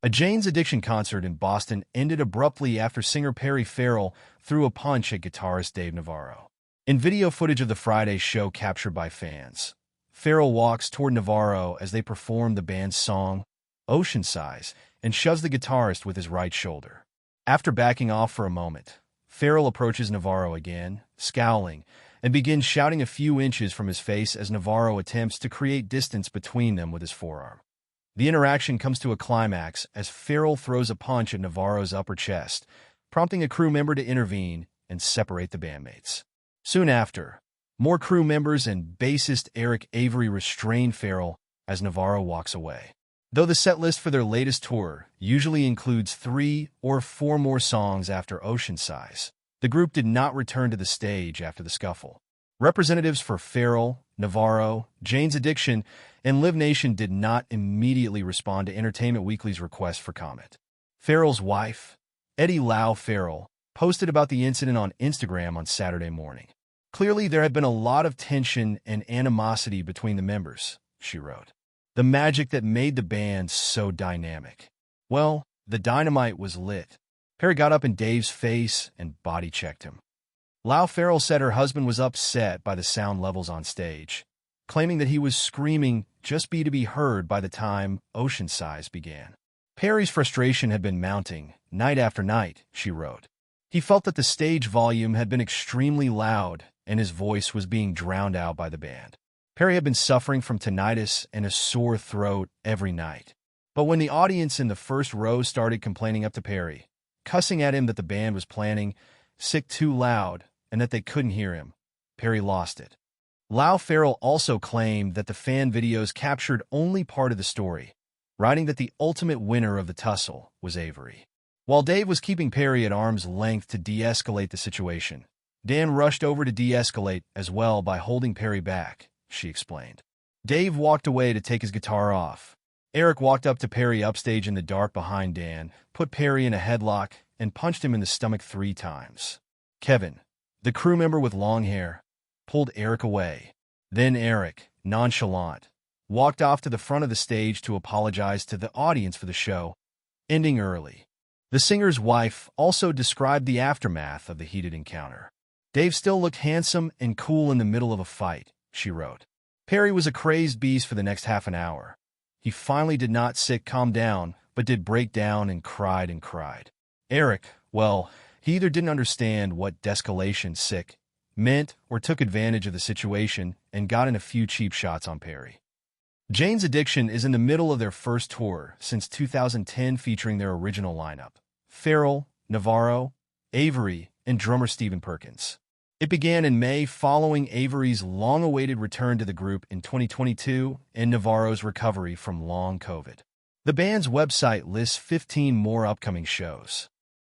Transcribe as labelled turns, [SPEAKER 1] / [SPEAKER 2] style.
[SPEAKER 1] A Jane's Addiction concert in Boston ended abruptly after singer Perry Farrell threw a punch at guitarist Dave Navarro. In video footage of the Friday show captured by fans, Farrell walks toward Navarro as they perform the band's song, Ocean Size, and shoves the guitarist with his right shoulder. After backing off for a moment, Farrell approaches Navarro again, scowling, and begins shouting a few inches from his face as Navarro attempts to create distance between them with his forearm. The interaction comes to a climax as Farrell throws a punch at Navarro's upper chest, prompting a crew member to intervene and separate the bandmates. Soon after, more crew members and bassist Eric Avery restrain Farrell as Navarro walks away. Though the set list for their latest tour usually includes 3 or 4 more songs after Ocean Size, the group did not return to the stage after the scuffle. Representatives for Farrell, Navarro, Jane's Addiction, and Live Nation did not immediately respond to Entertainment Weekly's request for comment. Farrell's wife, Eddie Lau Farrell, posted about the incident on Instagram on Saturday morning. "Clearly, there had been a lot of tension and animosity between the members," she wrote. "The magic that made the band so dynamic. Well, the dynamite was lit." Perry got up in Dave's face and body-checked him. Lau Farrell said her husband was upset by the sound levels on stage, claiming that he was screaming just to be heard by the time Ocean Size began. Perry's frustration had been mounting, night after night, she wrote. He felt that the stage volume had been extremely loud and his voice was being drowned out by the band. Perry had been suffering from tinnitus and a sore throat every night. But when the audience in the first row started complaining up to Perry, cussing at him that the band was playing sick too loud and that they couldn't hear him, Perry lost it. Lau Farrell also claimed that the fan videos captured only part of the story, writing that the ultimate winner of the tussle was Avery. While Dave was keeping Perry at arm's length to de-escalate the situation, Dan rushed over to de-escalate as well by holding Perry back, she explained. Dave walked away to take his guitar off. Eric walked up to Perry upstage in the dark behind Dan, put Perry in a headlock, and punched him in the stomach 3 times. Kevin, the crew member with long hair, pulled Eric away. Then Eric, nonchalant, walked off to the front of the stage to apologize to the audience for the show, ending early. The singer's wife also described the aftermath of the heated encounter. Dave still looked handsome and cool in the middle of a fight, she wrote. Perry was a crazed beast for the next half an hour. He finally did not calm down, but did break down and cried and cried. Eric, well, he either didn't understand what de-escalation meant or took advantage of the situation and got in a few cheap shots on Perry. Jane's Addiction is in the middle of their first tour since 2010 featuring their original lineup, Farrell, Navarro, Avery, and drummer Stephen Perkins. It began in May following Avery's long-awaited return to the group in 2022 and Navarro's recovery from long COVID. The band's website lists 15 more upcoming shows.